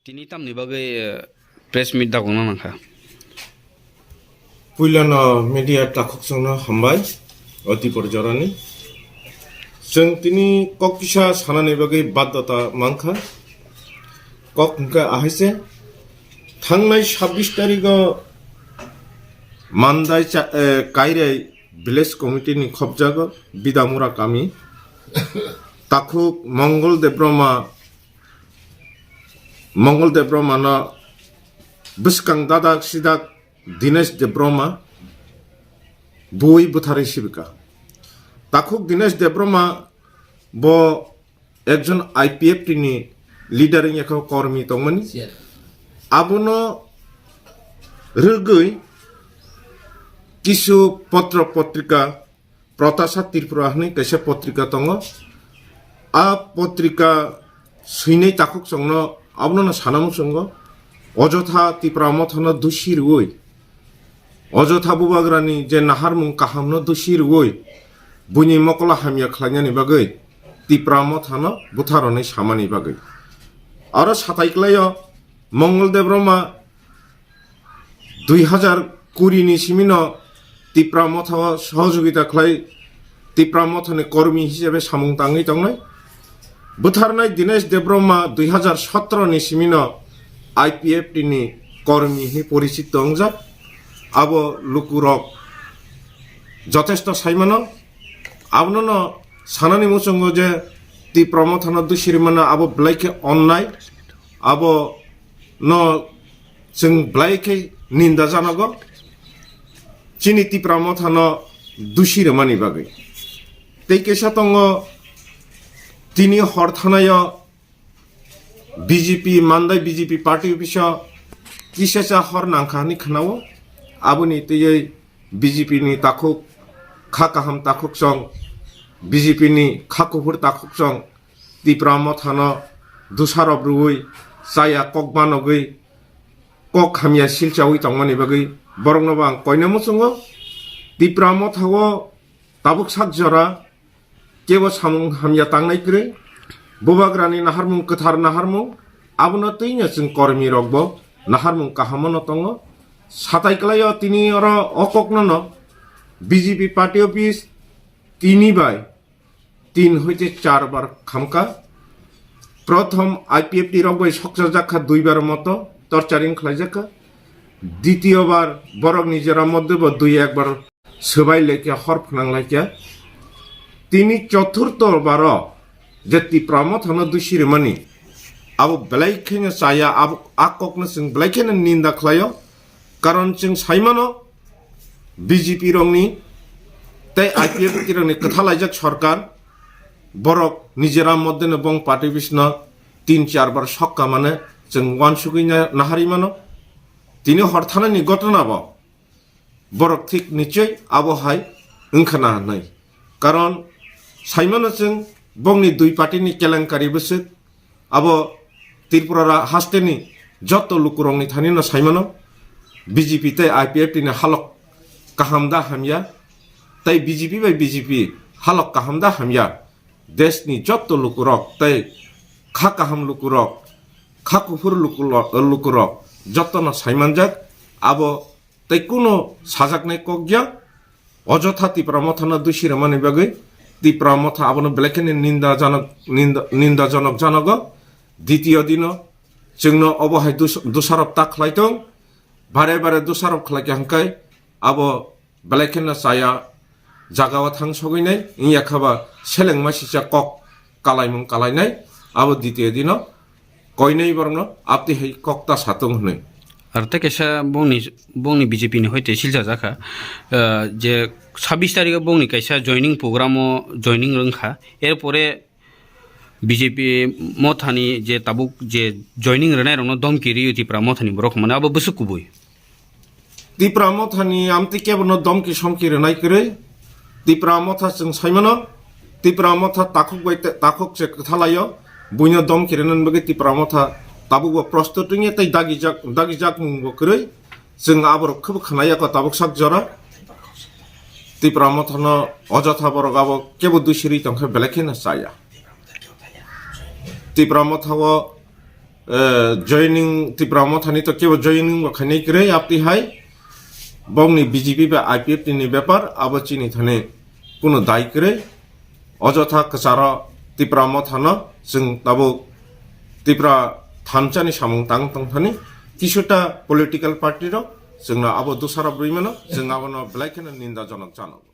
Tini tam ni bagai press meet da gona nangka. Puilano media takoksono hambai oti porjorani जों तिनी ककिसा सानानि बागै बाध्यता मांखा कक हुंका आहायसे थांनाय 26 तारिखआव मानदाय कायराय विलेज कमिटिनि खबजागो बिदामुरा कामी ताखुक मंगल देब्रमा न बिस्कां दादाक सिदाक दिनेश देब्रमा बुई बुथारै सिबिका ताखुक दिनेश देब्रमा बो एकजन आईपीएफ टिनी लीडर याखौ कर्मी तंमोन आबुनो रगै किसु पत्र पत्रिका प्रतासा त्रिपुरा हनै कैसे पत्रिका दङ आ पत्रिका सैनै ताखुक संनो आबुनो सानामु संगो अजथा तिप्रा मथन दुसिरुय अजथा बुबाग्रानि जे नाहारमुं काहामनो दुसिरुय बुनि मकला हामिया खलायनानि बागै तिप्रा मथानो बुथारनै सामानि बागै आरो साताइक्लायो मंगल देब्रमा 2020 नि सिमिनो तिप्रा मथाव सहयोगिता खलाय तिप्रा मथनि कर्मी हिसाबै सामुं ताङै तांनाय बुथारनाय दिनेश देब्रमा 2017 नि सिमिनो आईपीएफ टिनि कर्मी हि परिचित अंजा आबो लुकुरक যথেষ্ট साइमानो आबनो सानानि मुसंगो जे तिप्रा मथानो दुसिरिमाना आबो ब्लाइके अननाय आबो न जों ब्लाइके निन्दा जानांगौ चिनि तिप्रा मथानो दुसिरिमानि बागै तेकेसा दङ तिनि हर थानायाव बीजेपी मानदाय बीजेपी पार्टी अफिसाव किसेसा हर नांखानि खानावो आबुनि तैयै बीजेपी नि ताखुक खाकाहाम ताखुक सं बीजेपी नि खाकुफुर ताखुक सं तिप्रा मथानो दुसारब रुई साया ककबानगै कक हामिया सिलचावै तंमानि बागै बरंनोबा कयनो मुसंगो तिप्रा मथावो ताबुक साकजरा केबो सामुं हामिया तांनाय क्रै बुबाग्रानि नाहारमुं कथार नाहारमुं आबुनो तैनो जों कर्मी रगबो नाहारमुं काहामनो दङ साताइक्लायो तिनि अर अककनो बीजेपी पार्टी अफिस तिनि बाय 3 হইতে 4 বার খামকা प्रथम आईपीएफ टी रगबै सकजा जाखा 2 বার মতো টর্চারিং খালাইজাকা দ্বিতীয়বার বরক নিজেরা মধ্যে 2-1 বার সবাই লেকে হর ফনাংলাইকা তিনি চতুর্থ বার যে তিপ্রা মথনো দুসিরমানি আবো ব্লাইखेन साया आबो आककनो जों ब्लाइखेन निन्दा खलायो कारण जों साइमानो बीजेपी रंनि तै आईपीएफ टी रंनि कथालाइजाक सरकार बरक निजेरा मध्यनो बं पार्टी बिसनो 3-4 बार सक्का माने जों वानसुगैना नाहारि मानो तिनि हरथानानि घटनाबो बरक थिक निश्चय आबहाय ओंखाना नै कारण साइमानो जों बंनि दुई पार्टीनि केलेंकारि बोसो आबो त्रिपुरा हास्टेनि जत लुकुरंनि थानिनो साइमानो बीजेपी तै आईपीएफ टिनि हालक काहामदा हामिया तै बीजेपी बाय बीजेपी हालक काहामदा हामिया देशनि जत लुकुरक तै खा काहाम लुकुरक खाकुफुर लुकुरक जतनो साइमानजाक आबो तै कुनो साजाकनाय कगया अजथा तिप्रा मथानो दुसिरमानि बागै तिप्रा मथा आबनो ब्लेकेनि निन्दाजनक जानगो द्वितीय दिन जोंनो अबहाय दुसारब ताखलायदों बारे बारे दुसारब खलायके हांखाय आबो ब्लेकेना साया जागावा थां सगैनाय इयाखाबा सेलें मासिसा कक कालायमुं कालायनाय आबो द्वितीय दिन कयनै बरनो आपति है ककता सातों हनै আর তে কেসা বংনি বিজেপি নি হইতে সিলজা জাখা যে 26 তারিখে বংনি কাইসা জয়নিং প্রোগ্রামও জয়নিং রংখা এরপরে বিজেপি মথানি যে তাবুক যে জয়নিং রনাই রং দমকি রিও তিপ্রা মথানি বরক মানে আবো বসু কুবই तिप्रा मथानि आमति केबनो दमकी समकी रनाय करे तिप्रा मथा जों साइमानो तिप्रा मथा ताखुक से कथालायो बुइनो दमकी रनन बगे तिप्रा मथा ताबुबो प्रस्तुतिनि तै दागि जाक मुंबो करे जों आबर खब खनाया को ताबुक साक जरा तिप्रा मथानो अजथा बरगाबो केबो दुसिरि तंखे बेलेखेना साया तिप्रा मथाव জয়নিং ত্রিপুরা মথানি তো কেবল জয়নিং খানি করে আপনি হাই বংনি বিজেপি বা আইপিএফ নি ব্যাপার আবার চিনি থানে কোনো দায় করে অযথা কাচারা ত্রিপুরা মথানো जों दाबो ত্রিপুরা থানচানি সামং তাং তাং থানি কিছুটা পলিটিক্যাল পার্টির जोंना আবো দোসারা বইমানো जों আবনো ব্ল্যাক নিন্দা জনক জানাবো